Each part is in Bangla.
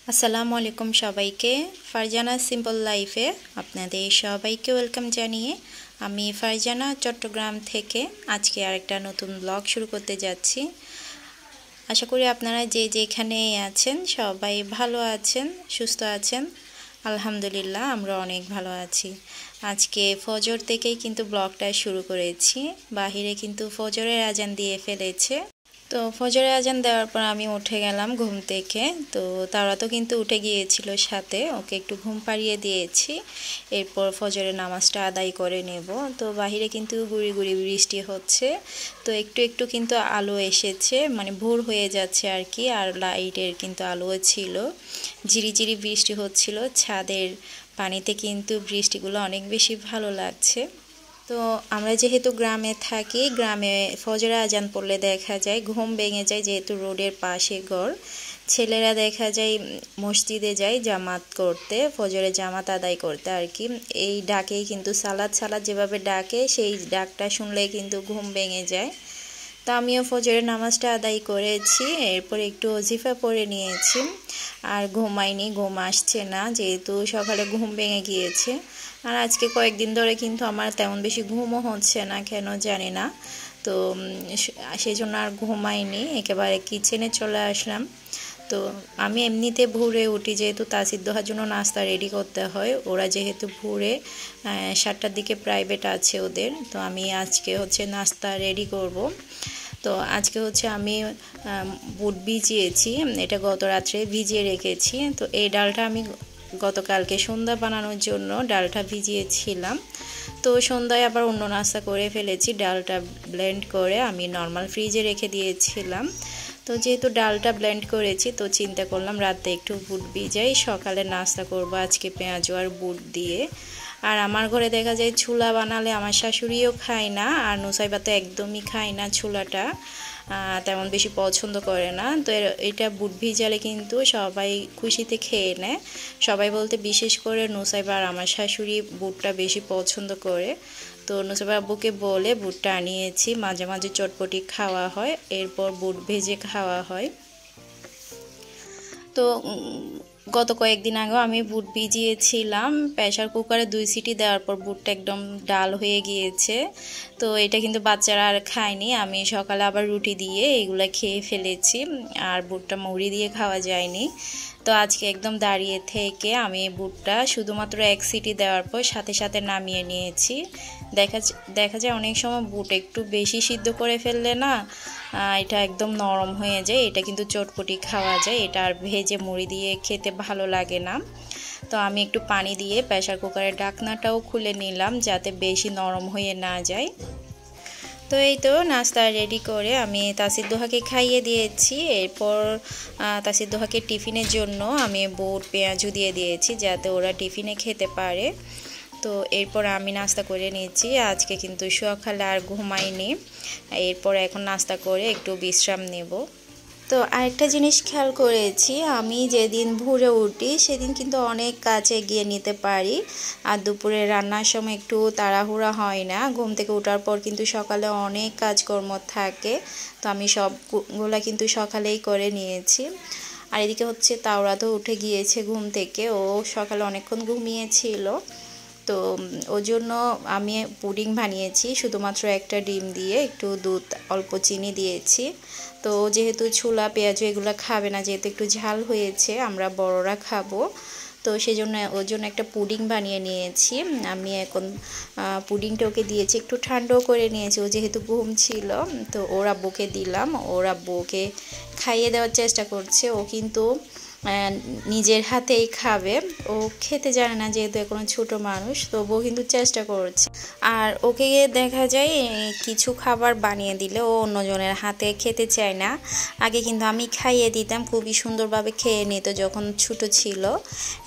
আসসালামু আলাইকুম সবাইকে। ফারজানা সিম্পল লাইফে আপনাদের সবাইকে ওয়েলকাম জানিয়ে আমি ফারজানা চট্টগ্রাম থেকে আজকে আরেকটা নতুন ব্লগ শুরু করতে যাচ্ছি। আশা করি আপনারা যে যেখানে আছেন সবাই ভালো আছেন, সুস্থ আছেন। আলহামদুলিল্লাহ আমরা অনেক ভালো আছি। আজকে ফজর থেকেই কিন্তু ব্লগটা শুরু করেছি। বাহিরে কিন্তু ফজরের আজান দিয়ে ফেলেছে। তো ফজরের আজান দেওয়ার পর আমি উঠে গেলাম ঘুম থেকে। তো তারা তো কিন্তু উঠে গিয়েছিল, সাথে ওকে একটু ঘুম পাড়িয়ে দিয়েছি। এরপর ফজরের নামাজটা আদায় করে নেব। তো বাহিরে কিন্তু গুড়ি গুড়ি বৃষ্টি হচ্ছে। তো একটু একটু কিন্তু আলো এসেছে, মানে ভোর হয়ে যাচ্ছে আর কি। আর লাইটের কিন্তু আলোও ছিল, ঝিরিঝিরি বৃষ্টি হচ্ছিল। ছাদের পানিতে কিন্তু বৃষ্টিগুলো অনেক বেশি ভালো লাগছে। তো আমরা যেহেতু গ্রামে থাকি, গ্রামে ফজরের আজান পড়লে দেখা যায় ঘুম ভেঙে যায়, যেহেতু রোডের পাশে ঘর। ছেলেরা দেখা যায় মসজিদে যায় জামাত করতে, ফজরের জামাত আদায় করতে আর কি। এই ডাকেই কিন্তু সালাত সালাত যেভাবে ডাকে, সেই ডাকটা শুনলেই কিন্তু ঘুম ভেঙে যায়। তো আমিও ফজরের নামাজটা আদায় করেছি, এরপর একটু ওজিফা পড়ে নিয়েছি। আর ঘুমাইনি, ঘুম আসছে না, যেহেতু সকালে ঘুম ভেঙে গিয়েছে। আর আজকে কয়েকদিন ধরে কিন্তু আমার তেমন বেশি ঘুমও হচ্ছে না, কেন জানি না। তো সেই জন্য আর ঘুমাইনি, একেবারে কিচেনে চলে আসলাম। তো আমি এমনিতে ভোরে উঠি, যেহেতু তাসির দোহার জন্য নাস্তা রেডি করতে হয়। ওরা যেহেতু ভোরে 7টার দিকে প্রাইভেট আছে ওদের, তো আমি আজকে হচ্ছে নাস্তা রেডি করব। তো আজকে হচ্ছে আমি বুট ভিজিয়েছি, এটা গত রাত্রে ভিজিয়ে রেখেছি। তো এই ডালটা আমি গতকালকে সন্ধ্যা বানানোর জন্য ডালটা ভিজিয়েছিলাম। তো সন্ধ্যায় আবার অন্য নাস্তা করে ফেলেছি। ডালটা ব্লেন্ড করে আমি নর্মাল ফ্রিজে রেখে দিয়েছিলাম। তো যেহেতু ডালটা ব্লেন্ড করেছি, তো চিন্তা করলাম রাতে একটু বুট ভিজাই, সকালে নাস্তা করব আজকে পেঁয়াজ আর বুট দিয়ে। আর আমার ঘরে দেখা যায় ছোলা বানালে আমার শাশুড়িও খায় না, আর নুসাইবা তো একদমই খায় না, ছোলাটা তেমন বেশি পছন্দ করে না। তো এটা বুট ভিজালে কিন্তু সবাই খুশিতে খেয়ে নেয়। সবাই বলতে বিশেষ করে নুসাইবা আর আমার শাশুড়ি বুটটা বেশি পছন্দ করে। তো নুসাইবা আব্বুকে বলে বুটটা আনিয়েছি, মাঝে মাঝে চটপটি খাওয়া হয়, এরপর বুট ভেজে খাওয়া হয়। তো গত কয়েকদিন আগেও আমি বুট ভিজিয়েছিলাম, প্রেসার কুকারে 2 সিটি দেওয়ার পর বুটটা একদম ডাল হয়ে গিয়েছে। তো এটা কিন্তু বাচ্চারা আর খায়নি, আমি সকালে আবার রুটি দিয়ে এগুলা খেয়ে ফেলেছি। আর বুটটা মুড়ি দিয়ে খাওয়া যায়নি। তো আজকে একদম দাঁড়িয়ে থেকে আমি বুটটা শুধুমাত্র 1 সিটি দেওয়ার পর সাথে সাথে নামিয়ে নিয়েছি। দেখা যায় অনেক সময় বুট একটু বেশি সিদ্ধ করে ফেললে না, এটা একদম নরম হয়ে যায়। এটা কিন্তু চটপটি খাওয়া যায়, এটা আর ভেজে মুড়ি দিয়ে খেতে ভালো লাগে না। তো আমি একটু পানি দিয়ে প্রেসার কুকারের ঢাকনাটাও খুলে নিলাম, যাতে বেশি নরম হয়ে না যায়। তো এই তো নাস্তা রেডি করে আমি তাসির দোহাকে খাইয়ে দিয়েছি। এরপর তাসির দোহাকে টিফিনের জন্য আমি বুট পেঁয়াজু দিয়ে দিয়েছি, যাতে ওরা টিফিনে খেতে পারে। তো এরপর আমি নাস্তা করে নিয়েছি। আজকে কিন্তু সকালে আর ঘুমাইনি, এরপর এখন নাস্তা করে একটু বিশ্রাম নেব। তো আরেকটা জিনিস খেয়াল করেছি, আমি যেদিন ভোরে উঠি সেদিন কিন্তু অনেক কাজ এগিয়ে নিতে পারি। আর দুপুরে রান্নার সময় একটু তাড়াহুড়া হয় না। ঘুম থেকে ওঠার পর কিন্তু সকালে অনেক কাজকর্ম থাকে, তো আমি সবগুলা কিন্তু সকালেই করে নিয়েছি। আর এদিকে হচ্ছে তাওরা তো উঠে গিয়েছে ঘুম থেকে, ও সকালে অনেকক্ষণ ঘুমিয়েছিল। তো ওর জন্য আমি পুডিং বানিয়েছি, শুধুমাত্র একটা ডিম দিয়ে একটু দুধ অল্প চিনি দিয়েছি। তো যেহেতু ছোলা পেঁয়াজ এগুলো খাবে না, যেহেতু একটু ঝাল হয়েছে, আমরা বড়রা খাবো, তো সেই জন্য ওর জন্য একটা পুডিং বানিয়ে নিয়েছি। আমি এখন পুডিংটা ওকে দিয়েছি, একটু ঠান্ডাও করে নিয়েছি। ও যেহেতু ঘুম ছিল, তো ওর আব্বুকে দিলাম, ওর আব্বুকে খাইয়ে দেওয়ার চেষ্টা করছে। ও কিন্তু নিজের হাতেই খাবে, ও খেতে জানে না, যেহেতু এখনো ছোট মানুষ, তবুও কিন্তু চেষ্টা করছে। আর ওকে দেখা যায় কিছু খাবার বানিয়ে দিলে ও অন্যজনের হাতে খেতে চায় না। আগে কিন্তু আমি খাইয়ে দিতাম, খুবই সুন্দরভাবে খেয়ে নিত যখন ছোট ছিল।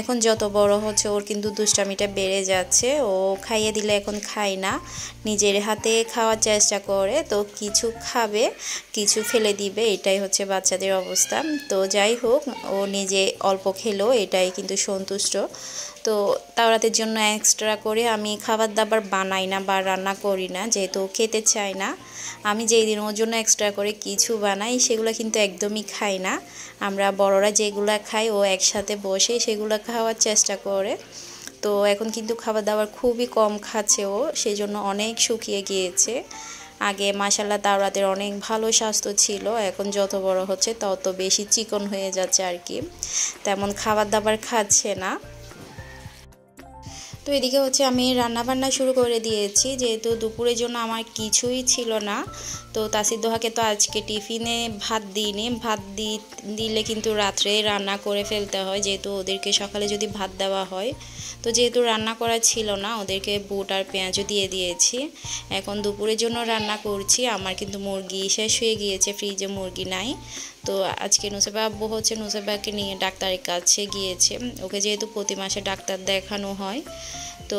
এখন যত বড় হচ্ছে ওর কিন্তু দুষ্টামিটা বেড়ে যাচ্ছে, ও খাইয়ে দিলে এখন খায় না, নিজের হাতে খাওয়ার চেষ্টা করে। তো কিছু খাবে, কিছু ফেলে দিবে, এটাই হচ্ছে বাচ্চাদের অবস্থা। তো যাই হোক, ও নিজে অল্প খেলো এটাই কিন্তু সন্তুষ্ট। তো তাওরাতের জন্য এক্সট্রা করে আমি খাবার দাবার বানাই না বা রান্না করি না, যেহেতু খেতে চাই না। আমি যেই দিন ওর জন্য এক্সট্রা করে কিছু বানাই সেগুলো কিন্তু একদমই খাই না। আমরা বড়রা যেগুলো খাই ও একসাথে বসে সেগুলো খাওয়ার চেষ্টা করে। তো এখন কিন্তু খাবার দাবার খুবই কম খাচ্ছে ও, সেই জন্য অনেক শুকিয়ে গিয়েছে। আগে মাশাআল্লাহ তাওরাতের অনেক ভালো স্বাস্থ্য ছিল, এখন যত বড় হচ্ছে তত বেশি চিকন হয়ে যাচ্ছে আর কি, তেমন খাবার দাবার খাচ্ছে না। তো এদিকে হচ্ছে আমি রান্না বান্না শুরু করে দিয়েছি, যেহেতু দুপুরের জন্য আমার কিছুই ছিল না। তো তাসির দোহাকে তো আজকে টিফিনে ভাত দিইনি, ভাত দিলে কিন্তু রাত্রে রান্না করে ফেলতে হয়, যেহেতু ওদেরকে সকালে যদি ভাত দেওয়া হয়। তো যেহেতু রান্না করা ছিল না, ওদেরকে বুট আর পেঁয়াজও দিয়ে দিয়েছি। এখন দুপুরের জন্য রান্না করছি। আমার কিন্তু মুরগি শেষ হয়ে গিয়েছে, ফ্রিজে মুরগি নাই। তো আজকে নুসেবা আব্বু হচ্ছে নুসেবাকে নিয়ে ডাক্তারের কাছে গিয়েছে, ওকে যেহেতু প্রতি মাসে ডাক্তার দেখানো হয়। তো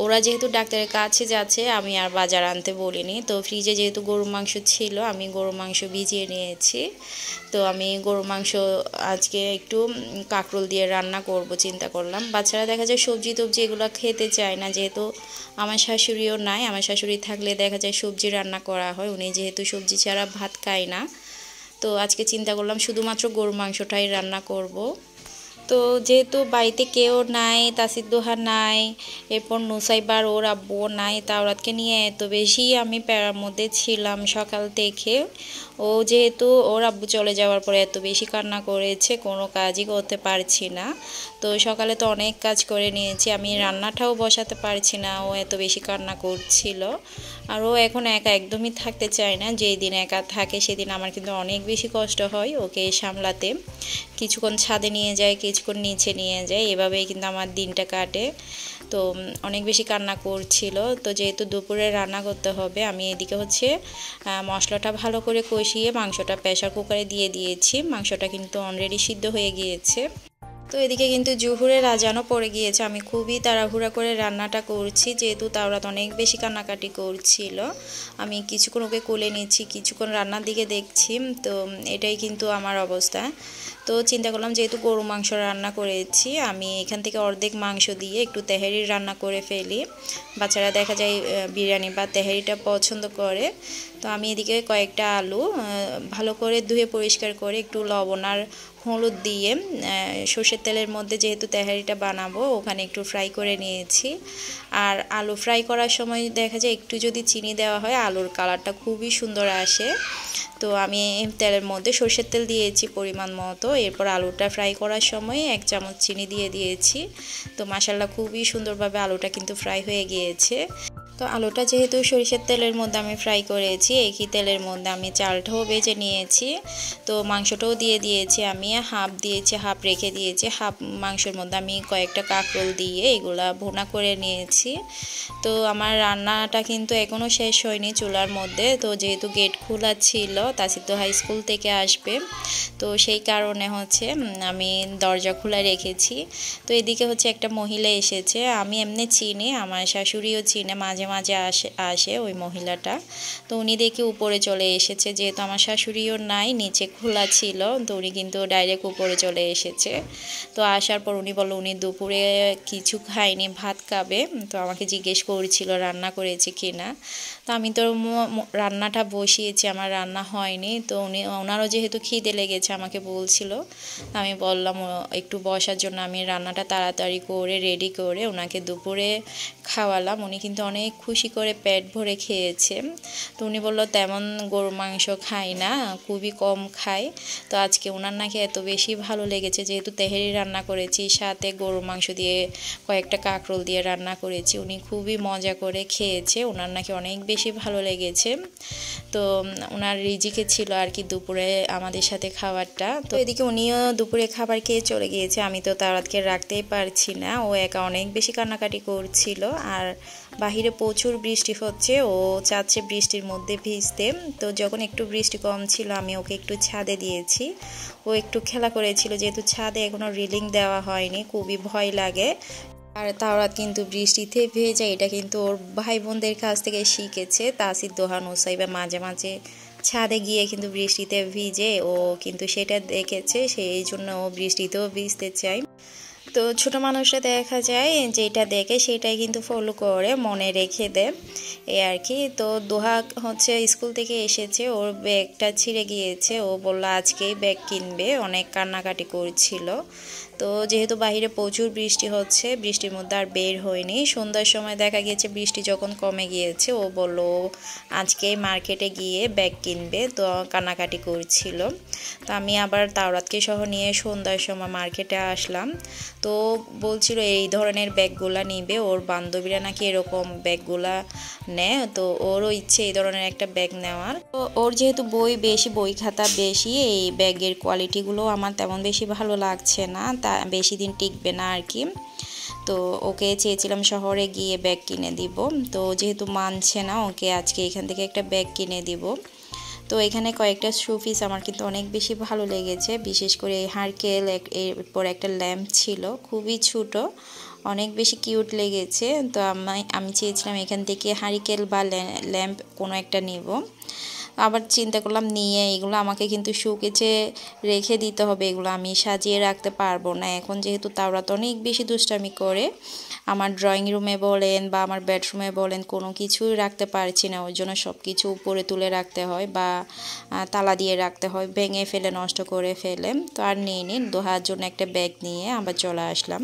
ওরা যেহেতু ডাক্তারের কাছে যাচ্ছে, আমি আর বাজার আনতে বলিনি। তো ফ্রিজে যেহেতু গরুর মাংস ছিল, আমি গরুর মাংস ভিজিয়ে নিয়েছি। তো আমি গরুর মাংস আজকে একটু কাঁকরোল দিয়ে রান্না করব চিন্তা করলাম। বাচ্চারা দেখা যায় সবজি টবজি এগুলো খেতে চায় না, যেহেতু আমার শাশুড়িও নাই। আমার শাশুড়ি থাকলে দেখা যায় সবজি রান্না করা হয়, উনি যেহেতু সবজি ছাড়া ভাত খায় না। তো আজকে চিন্তা করলাম শুধুমাত্র গরুর মাংসটাই রান্না করব। তো যেহেতু বাড়িতে কেউ নাই, তাসির দোহা নাই, এরপর নুসাইবার ওর আব্বু নাই, তাওরাতকে নিয়ে এত বেশি আমি প্যারার মধ্যে ছিলাম সকাল থেকে। ও যেহেতু ওর আব্বু চলে যাওয়ার পরে এত বেশি কান্না করেছে, কোনো কাজই করতে পারছি না। তো সকালে তো অনেক কাজ করে নিয়েছি, আমি রান্নাটাও বসাতে পারছি না, ও এত বেশি কান্না করছিল। আর ও এখন একা একদমই থাকতে চায় না, যেই দিন একা থাকে সেদিন আমার কিন্তু অনেক বেশি কষ্ট হয় ওকে সামলাতে। কিছুক্ষণ ছাদে নিয়ে যায়, কিছুক্ষণ নিচে নিয়ে যায়, এভাবেই কিন্তু আমার দিনটা কাটে। তো অনেক বেশি কান্না করছিল। তো যেহেতু দুপুরে রান্না করতে হবে, আমি এদিকে হচ্ছে মশলাটা ভালো করে কষিয়ে মাংসটা প্রেসার কুকারে দিয়ে দিয়েছি। মাংসটা কিন্তু অলরেডি সিদ্ধ হয়ে গিয়েছে। তো এদিকে কিন্তু জোহরের আজানও পড়ে গিয়েছে। আমি খুবই তাড়াহুড়া করে রান্নাটা করছি, যেহেতু তাওরাত অনেক বেশি কান্নাকাটি করছিল। আমি কিছুক্ষণ ওকে কোলে নিচ্ছি, কিছুক্ষণ রান্নার দিকে দেখছি। তো এটাই কিন্তু আমার অবস্থা। তো চিন্তা করলাম যেহেতু গরু মাংস রান্না করেছি, আমি এখান থেকে অর্ধেক মাংস দিয়ে একটু তেহারি রান্না করে ফেলি। বাচ্চারা দেখা যায় বিরিয়ানি বা তেহারিটা পছন্দ করে। তো আমি এদিকে কয়েকটা আলু ভালো করে ধুয়ে পরিষ্কার করে একটু লবণ আর হলুদ দিয়ে সর্ষের তেলের মধ্যে যেহেতু তেহারিটা বানাবো ওখানে একটু ফ্রাই করে নিয়েছি। আর আলু ফ্রাই করার সময় দেখা যায় একটু যদি চিনি দেওয়া হয় আলুর কালারটা খুবই সুন্দর আসে। তো আমি তেলের মধ্যে সর্ষের তেল দিয়েছি পরিমাণ মতো, এরপর আলুটা ফ্রাই করার সময় 1 চামচ চিনি দিয়ে দিয়েছি। তো মাশাআল্লাহ খুবই সুন্দরভাবে আলুটা কিন্তু ফ্রাই হয়ে গিয়েছে। তো আলুটা যেহেতু সরিষার তেলের মধ্যে আমি ফ্রাই করেছি, একই তেলের মধ্যে আমি চালটাও ভেজে নিয়েছি। তো মাংসটাও দিয়ে দিয়েছি, আমি হাফ দিয়েছি, হাফ রেখে দিয়েছি। হাফ মাংসের মধ্যে আমি কয়েকটা কাঁকরোল দিয়ে এগুলা ভুনা করে নিয়েছি। তো আমার রান্নাটা কিন্তু এখনও শেষ হয়নি চুলার মধ্যে। তো যেহেতু গেট খোলা ছিল, তাসির তো হাই স্কুল থেকে আসবে, তো সেই কারণে হচ্ছে আমি দরজা খোলা রেখেছি। তো এদিকে হচ্ছে একটা মহিলা এসেছে, আমি এমনি চিনি, আমার শাশুড়িও চিনে, মাঝে মাঝে আসে ওই মহিলাটা। তো উনি দেখে উপরে চলে এসেছে, যেহেতু আমার শাশুড়িও নাই, নিচে খোলা ছিল, তো উনি কিন্তু ডাইরেক্ট উপরে চলে এসেছে। তো আসার পর উনি বলল উনি দুপুরে কিছু খায়নি, ভাত খাবে। তো আমাকে জিজ্ঞেস করছিল রান্না করেছি কিনা। তো আমি তো রান্নাটা বসিয়েছি, আমার রান্না হয়নি। তো ওনারও যেহেতু খিদে লেগেছে আমাকে বলছিল, আমি বললাম একটু বসার জন্য। আমি রান্নাটা তাড়াতাড়ি করে রেডি করে ওনাকে দুপুরে খাওয়ালাম। উনি কিন্তু অনেক খুশি করে পেট ভরে খেয়েছে। তো উনি বললো তেমন গরু মাংস খাই না, খুবই কম খায়। তো আজকে ওনার নাকি এত বেশি ভালো লেগেছে, যেহেতু তেহারি রান্না করেছি, সাথে গরু মাংস দিয়ে কয়েকটা কাঁকরোল দিয়ে রান্না করেছি। উনি খুবই মজা করে খেয়েছে, ওনার নাকি অনেক বেশি ভালো লেগেছে। তো ওনার রিজিকে ছিল আর কি দুপুরে আমাদের সাথে খাবারটা। তো এদিকে উনিও দুপুরে খাবার খেয়ে চলে গিয়েছে। আমি তো তারাতকে রাখতেই পারছি না, ও একা অনেক বেশি কান্নাকাটি করছিল। আর বাহিরে প্রচুর বৃষ্টি হচ্ছে, ও চাচ্ছে বৃষ্টির মধ্যে ভিজতে। তো যখন একটু বৃষ্টি কম ছিল আমি ওকে একটু ছাদে দিয়েছি, ও একটু খেলা করেছিল, যেহেতু ছাদে এখনো রিলিং দেওয়া হয়নি, খুবই ভয় লাগে। আর তাওরাত কিন্তু বৃষ্টিতে ভেজে, এটা কিন্তু ওর ভাই বোনদের কাছ থেকে শিখেছে। তাসির দোহা নুসাইবা মাঝে মাঝে ছাদে গিয়ে কিন্তু বৃষ্টিতে ভিজে ও কিন্তু সেটা দেখেছে, সেই জন্য ও বৃষ্টিতেও ভিজতে চায়। তো ছোট মানুষরা দেখা যায় যেটা দেখে সেটাই কিন্তু ফলো করে, মনে রেখে দেয় এই আর কি। তো দোহা হচ্ছে স্কুল থেকে এসেছে, ওর ব্যাগটা ছিঁড়ে গিয়েছে, ও বললো আজকেই ব্যাগ কিনবে, অনেক কান্নাকাটি করছিল। তো যেহেতু বাইরে প্রচুর বৃষ্টি হচ্ছে, বৃষ্টির মধ্যে আর বের হয়নি। সন্ধ্যার সময় দেখা গিয়েছে বৃষ্টি যখন কমে গিয়েছে, ও বললো আজকেই মার্কেটে গিয়ে ব্যাগ কিনবে, তো কান্নাকাটি করছিল। তো আমি আবার তাওরাতকে সহ নিয়ে সন্ধ্যার সময় মার্কেটে আসলাম। তো বলছিল এই ধরনের ব্যাগগুলা নিবে, ওর বান্ধবীরা নাকি এরকম ব্যাগগুলা নেয়, তো ওরও ইচ্ছে এই ধরনের একটা ব্যাগ নেওয়ার। তো ওর যেহেতু বই খাতা বেশি, এই ব্যাগের কোয়ালিটিগুলো আমার তেমন বেশি ভালো লাগছে না, তা বেশি দিন টিকবে না আর কি। তো ওকে চেয়েছিলাম শহরে গিয়ে ব্যাগ কিনে দিব, তো যেহেতু মানছে না, ওকে আজকে এখান থেকে একটা ব্যাগ কিনে দিব। তো এখানে কয়েকটা শোপিস আমার কিন্তু অনেক বেশি ভালো লেগেছে, বিশেষ করে এই হারকেল, এরপর একটা ল্যাম্প ছিল খুবই ছোট, অনেক বেশি কিউট লেগেছে। তো আমি চেয়েছিলাম এখান থেকে হারিকেল বা ল্যাম্প কোনো একটা নিব। আবার চিন্তা করলাম নিয়ে এগুলো আমাকে কিন্তু শুকেছে রেখে দিতে হবে, এগুলো আমি সাজিয়ে রাখতে পারবো না এখন, যেহেতু তাওরাত অনেক বেশি দুষ্টামি করে। আমার ড্রয়িং রুমে বলেন বা আমার বেডরুমে বলেন কোনো কিছুই রাখতে পারছি না, ওই জন্য সব কিছু উপরে তুলে রাখতে হয় বা তালা দিয়ে রাখতে হয়, ভেঙে ফেলে নষ্ট করে ফেলে। তো আর নিয়ে দোহার জন্য একটা ব্যাগ নিয়ে আবার চলে আসলাম।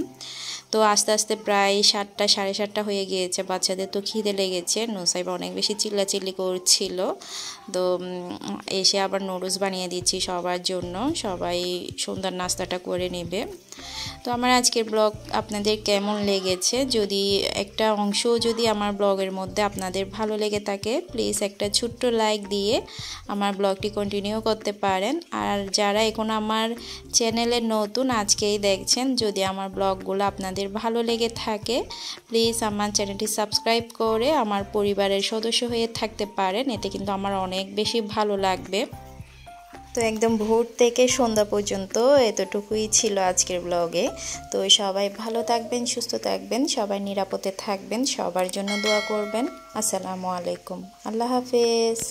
তো আস্তে আস্তে প্রায় 7টা সাড়ে 7টা হয়ে গিয়েছে, বাচ্চাদের তো খিদে লেগেছে, নুসাইব অনেক বেশি চিল্লাচিল্লি করছিল। তো এসে আবার নুডলস বানিয়ে দিচ্ছি সবার জন্য, সবাই সন্ধ্যার নাস্তাটা করে নেবে। তো আমার আজকের ব্লগ আপনাদের কেমন লেগেছে, যদি একটা অংশ যদি আমার ব্লগের মধ্যে আপনাদের ভালো লেগে থাকে, প্লিজ একটা ছোট্ট লাইক দিয়ে আমার ব্লগটি কন্টিনিউ করতে পারেন। আর যারা এখন আমার চ্যানেলে নতুন আজকেই দেখছেন, যদি আমার ব্লগগুলো আপনাদের ভালো লেগে থাকে, প্লিজ আমার চ্যানেলটি সাবস্ক্রাইব করে আমার পরিবারের সদস্য হয়ে থাকতে পারেন, এতে কিন্তু আমার অনেক বেশি ভালো লাগবে। তো একদম ভোর থেকে সন্ধ্যা পর্যন্ত এতটুকুই ছিল আজকের ব্লগে। তো সবাই ভালো থাকবেন, সুস্থ থাকবেন, সবাই নিরাপদে থাকবেন, সবার জন্য দোয়া করবেন। আসসালামু আলাইকুম, আল্লাহ হাফেজ।